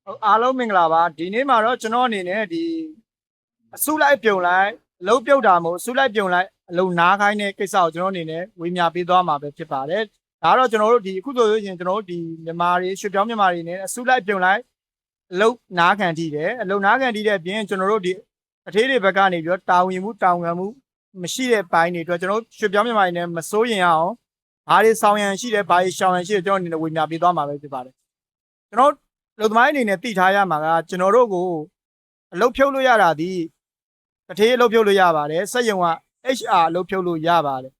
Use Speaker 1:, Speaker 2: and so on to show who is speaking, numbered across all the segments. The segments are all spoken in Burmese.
Speaker 1: အားလုံးမင်္ဂလာပါဒီနေ့မှာတော့ကျွန်တော်အနေနဲ့ဒီအစုလိုက်ပြုံလိုက်အလုပ်ပြုတ်တာမို့အစုလိုက်ပြုံလိုက်အလုပ်နားခိုင်းတဲ့ကိစ္စကိုကျွန်တော်အနေနဲ့ဝေမျှပေးသွားမှာပဲဖြစ်ပါတယ်ဒါကတော့ကျွန်တော်တို့ဒီအခုဆိုရင်ကျွန်တော်တို့ဒီမြန်မာတွေရွှေပြောင်းမြန်မာတွေနဲ့အစုလိုက်ပြုံလိုက်အလုပ်နားခံတည်တယ်အလုပ်နားခံတည်တဲ့အပြင်ကျွန်တော်တို့ဒီအထေးတွေဘက်ကနေပြီးတော့တာဝန်မှုတာဝန်ခံမှုမရှိတဲ့ပိုင်းတွေအတွက်ကျွန်တော်ရွှေပြောင်းမြန်မာတွေနဲ့မစိုးရင်အောင်ဘာတွေဆောင်ရန်ရှိတယ်ဘာတွေရှောင်ရန်ရှိတယ်ကျွန်တော်အနေနဲ့ဝေမျှပေးသွားမှာပဲဖြစ်ပါတယ်ကျွန်တော်လူသမိုင်းအနေနဲ့တည်ထားရမှာကကျွန်တော်တို့ကိုအလုပ်ဖြုတ်လို့ရတာဒီတထေးအလုပ်ဖြုတ်လို့ရပါတယ်စက်ရုံက HR အလုပ်ဖြုတ်လို့ရပါတယ်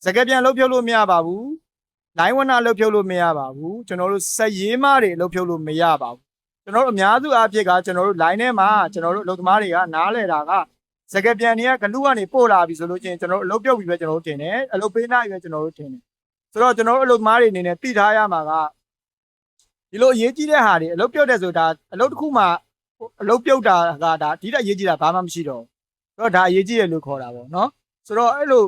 Speaker 1: စကားပြန်အလုပ်ဖြုတ်လို့မရပါဘူးလိုင်းဝနာအလုပ်ဖြုတ်လို့မရပါဘူးကျွန်တော်တို့စက်ရေးမတွေအလုပ်ဖြုတ်လို့မရပါဘူးကျွန်တော်တို့အများစုအားဖြင့်ကကျွန်တော်တို့ line ထဲမှာကျွန်တော်တို့အလုပ်သမားတွေကနားလဲတာကစကားပြန်တွေကဂလူကနေပို့လာပြီဆိုလို့ချင်းကျွန်တော်တို့အလုပ်ပြုတ်ပြီပဲကျွန်တော်တို့တင်တယ်အလုပ်ပေးနိုင်ပြီပဲကျွန်တော်တို့တင်တယ်ဆိုတော့ကျွန်တော်တို့အလုပ်သမားတွေအနေနဲ့တည်ထားရမှာကဒီလိုအရေးကြီးတဲ့ဟာတွေအလုပ်ပြုတ်တဲ့ဆိုတာအလုပ်တစ်ခုမှအလုပ်ပြုတ်တာကဒါဒီတက်အရေးကြီးတာဘာမှမရှိတော့ဘူးဆိုတော့ဒါအရေးကြီးတယ်လို့ခေါ်တာပေါ့နော်ဆိုတော့အဲ့လို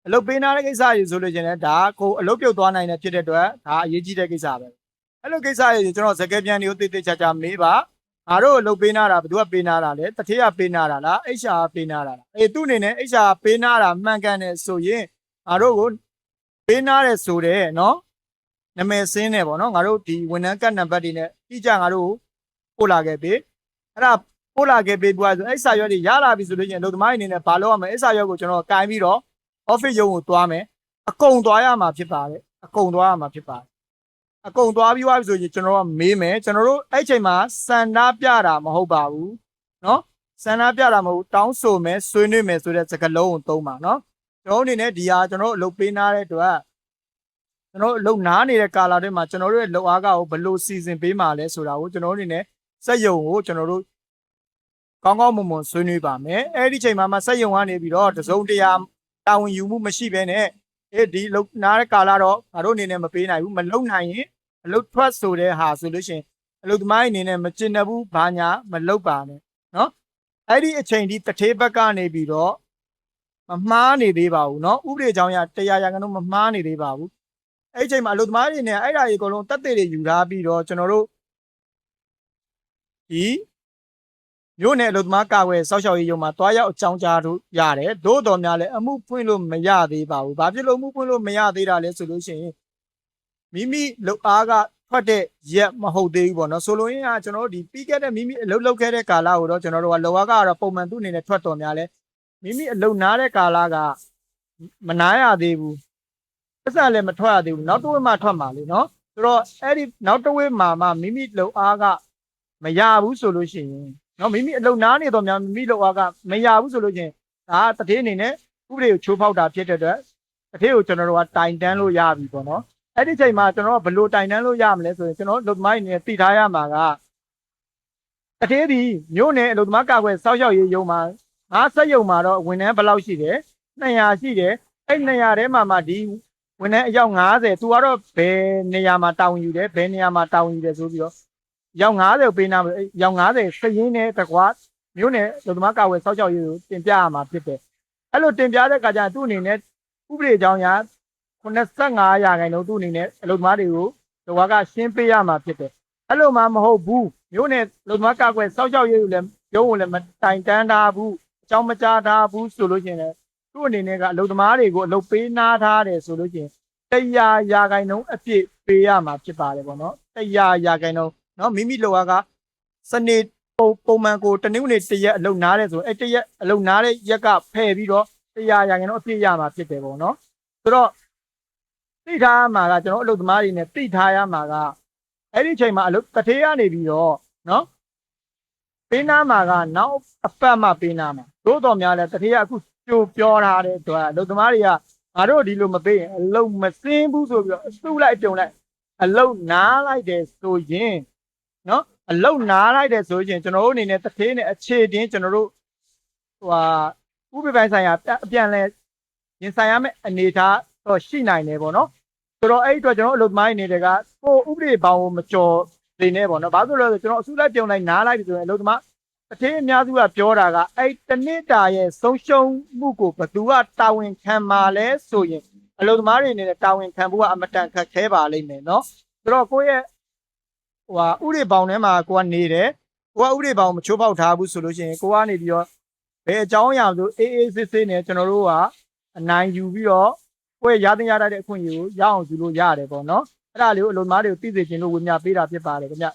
Speaker 1: အလုပ်ပေးနာတဲ့ကိစ္စတွေဆိုလို့ရှိရင်လည်းဒါကိုအလုပ်ပြုတ်သွားနိုင်တဲ့ဖြစ်တဲ့အတွက်ဒါအရေးကြီးတဲ့ကိစ္စပဲအဲ့လိုကိစ္စတွေကျွန်တော်စကားပြန်တွေကိုတိတိကျကျမေးပါငါတို့အလုပ်ပေးနာတာဘယ်သူကပေးနာတာလဲတထေးကပေးနာတာလား HR ကပေးနာတာလားသူ့အနေနဲ့ HR ပေးနာတာမှန်ကန်တယ်ဆိုရင်ငါတို့ကိုပေးနာတယ်ဆိုတဲ့နော်နာမည်စင်းနေပေါ့နော်ငါတို့ဒီဝန်ထမ်းကတ်နံပါတ်တွေနဲ့တိကျငါတို့ပို့လာခဲ့ပြီအဲ့ဒါပို့လာခဲ့ပြီပွားဆိုအဲ့စာရွက်တွေရလာပြီဆိုလို့ရှိရင်လူသမားအနေနဲ့ဘာလုပ်ရမလဲအဲ့စာရွက်ကိုကျွန်တော်ကင်ပြီးတော့ office ရုံးကိုသွားမယ်အကုန်သွားရမှာဖြစ်ပါတယ်အကုန်သွားရမှာဖြစ်ပါတယ်အကုန်သွားပြီးသွားပြီဆိုရင်ကျွန်တော်ကမေးမယ်ကျွန်တော်တို့အဲ့ချိန်မှာစန္ဒပြတာမဟုတ်ပါဘူးနော်စန္ဒပြတာမဟုတ်တောင်းဆိုမယ်ဆွေးနွေးမယ်ဆိုတဲ့စကားလုံးကိုသုံးပါနော်ကျွန်တော်အနေနဲ့ဒီဟာကျွန်တော်အလုပ်ပေးနာတဲ့အတွက်ကျွန်တော်အလုပ်နားနေတဲ့ကာလတွေမှာကျွန်တော်တို့ရဲ့လုပ်အားကကိုဘယ်လိုစီစဉ်ပေးမှာလဲဆိုတာကိုကျွန်တော်တို့အနေနဲ့စက်ရုံကိုကျွန်တော်တို့ကောင်းကောင်းမွန်မွန်ဆွေးနွေးပါမယ်အဲ့ဒီချိန်မှာစက်ရုံကနေပြီးတော့တစုံတရာတာဝန်ယူမှုမရှိဘဲနဲ့ဒီလုပ်နားတဲ့ကာလတော့ငါတို့အနေနဲ့မပေးနိုင်ဘူးမလုပ်နိုင်ရင်အလုပ်ထွက်ဆိုတဲ့ဟာဆိုလို့ရှိရင်အလုပ်သမားအနေနဲ့မကျင်တတ်ဘူးဘာညာမလုပ်ပါနဲ့နော်အဲ့ဒီအချိန်ဒီတထေးဘက်ကနေပြီးတော့မမှားနေသေးပါဘူးเนาะဥပဒေကြောင်းရတရားရကတော့မမှားနေသေးပါဘူးအဲ့ဒီအချိန်မှာအလုပ်သမားတွေနဲ့အဲ့ဓာကြီးအကုန်လုံးတက်တဲ့တွေယူထားပြီးတော့ကျွန်တော်တို့ဒီမြို့နယ်အလုပ်သမားကာကွယ်စောင့်ရှောက်ရေးရုံးမှာတွားရောက်အကြောင်းကြားလို့ရတယ်သို့တော်များလည်းအမှုဖွင့်လို့မရသေးပါဘူးဘာဖြစ်လို့အမှုဖွင့်လို့မရသေးတာလဲဆိုလို့ရှိရင်မိမိလုပ်အားကထွက်တဲ့ရက်မဟုတ်သေးဘူးပေါ့နော်ဆိုလိုရင်းကကျွန်တော်တို့ဒီပြီးခဲ့တဲ့မိမိအလုပ်လုပ်ခဲ့တဲ့ကာလကိုတော့ကျွန်တော်တို့ကလောကကတော့ပုံမှန်သူ့အနေနဲ့ထွက်တော်များလဲမိမိအလုပ်နားတဲ့ကာလကမနားရသေးဘူးပတ်စံလည်းမထွက်ရသေးဘူးနောက်တစ်ဝက်မှထွက်မှာလေနော်ဆိုတော့အဲ့ဒီနောက်တစ်ဝက်မှာမှမိမိလုပ်အားကမရဘူးဆိုလို့ရှိရင်နော်မိမိအလုပ်နားနေတော့များမိမိလုပ်အားကမရဘူးဆိုလို့ရှိရင်ဒါတထေးအနေနဲ့ဥပဒေကိုချိုးဖောက်တာဖြစ်တဲ့အတွက်တထေးကိုကျွန်တော်တို့ကတိုင်တန်းလို့ရပြီပေါ့နော်အဲ့ဒီချိန်မှာကျွန်တော်ကဘယ်လိုတိုင်တန်းလို့ရမလဲဆိုရင်ကျွန်တော်လုပ်သမားတွေနဲ့တည်ထားရမှာကတထေးဒီမြို့နယ်အလုပ်သမားကာကွယ်စောင့်ရှောက်ရေးရုံးမှာငါစက်ရုံမှာတော့ဝန်ထမ်းဘယ်လောက်ရှိတယ်200ရှိတယ်အဲ့200ထဲမှာဒီဝန်ထမ်းအယောက်90သူကတော့ဘယ်နေရာမှာတာဝန်ယူတယ်ဘယ်နေရာမှာတာဝန်ယူတယ်ဆိုပြီးတော့ရောက်90ကိုပေးနာမယ်ရောက်90စရင်းနဲ့တကွာမြို့နယ်လူသမားကာဝယ်စောက်ချောက်ရေးကိုတင်ပြရမှာဖြစ်တယ်အဲ့လိုတင်ပြတဲ့အခါကျသူ့အနေနဲ့ဥပဒေကြောင်းအရ85%ခိုင်နှုန်းသူ့အနေနဲ့အလုပ်သမားတွေကိုလောကရှင်းပေးရမှာဖြစ်တယ်အဲ့လိုမှမဟုတ်ဘူးမြို့နယ်လူသမားကာကွယ်စောက်ချောက်ရေးကိုလည်းရုံးကိုလည်းမတိုင်တန်းထားဘူးအကြောင်းမကြားထားဘူးဆိုလို့ရှိရင်လည်းသူ့အနေနဲ့ကအလုပ်သမားတွေကိုအလုပ်ပေးနာထားတယ်ဆိုလို့ရှိရင်100%ခိုင်နှုန်းအပြည့်ပေးရမှာဖြစ်ပါတယ်ပေါ့နော်100%ခိုင်နှုန်းနော်မိမိလောကစနေပုံမှန်ကိုတနင်္ဂနွေတရက်အလုပ်နားတယ်ဆိုအဲ့တရက်အလုပ်နားတဲ့ရက်ကဖယ်ပြီးတော့100%တော့အပြည့်ရမှာဖြစ်တယ်ပေါ့နော်ဆိုတော့သိထားရမှာကကျွန်တော်အလုပ်သမားတွေနဲ့သိထားရမှာကအဲ့ဒီချိန်မှာအလုပ်တထေးရနေပြီးတော့နော်ပေးနာမှာကနောက်အပတ်မှပေးနာမှာသို့တော်များလဲတထေးကအခုကြိုပြောထားတဲ့အတွက်အလုပ်သမားတွေကငါတို့ဒီလိုမပေးရင်အလုပ်မစင်းဘူးဆိုပြီးတော့အစုလိုက်ပြုံလိုက်အလုပ်နားလိုက်တယ်ဆိုရင်နော်အလုတ်နားလိုက်တယ်ဆိုရင်ကျွန်တော်တို့အနေနဲ့တထေးနဲ့အခြေတင်းကျွန်တော်တို့ဥပဒေပိုင်းဆိုင်ရာအပြန်လဲရင်ဆိုင်ရမယ့်အနေအထားတော့ရှိနိုင်တယ်ပေါ့နော်ဆိုတော့အဲ့ဒီအတွက်ကျွန်တော်အလုပ်သမားတွေနေတဲ့ကကိုဥပဒေဘောင်ကိုမကျော်နေနဲ့ပေါ့နော်ဘာလို့လဲဆိုကျွန်တော်အစုလိုက်ပြုံလိုက်နားလိုက်ပြီဆိုရင်အလုပ်သမားတထေးအများစုကပြောတာကအဲ့တနစ်တာရဲ့ဆုံးရှုံးမှုကိုဘသူကတာဝန်ခံမှာလဲဆိုရင်အလုပ်သမားတွေအနေနဲ့တာဝန်ခံဖို့ကအမတန်ခက်ခဲပါလိမ့်မယ်နော်ဆိုတော့ကိုယ့်ရဲ့ ဥတွေပေါင်ထဲမှာကိုကနေတယ်ကိုကဥတွေပေါင်မချိုးပေါက်ထားဘူးဆိုလို့ရှိရင်ကိုကနေပြီးတော့ဘယ်အကြောင်းအရာဆိုအေးအေးဆေးဆေးနဲ့ကျွန်တော်တို့ကအနိုင်ယူပြီးတော့ကိုယ့်ရတဲ့ရတဲ့အခွင့်အရေးကိုရအောင်ယူလို့ရတယ်ပေါ့နော်အဲ့ဒါလေးကိုအလုံးသမားတွေကိုသိစေချင်လို့ဝင်မြပေးတာဖြစ်ပါတယ်ခင်ဗျ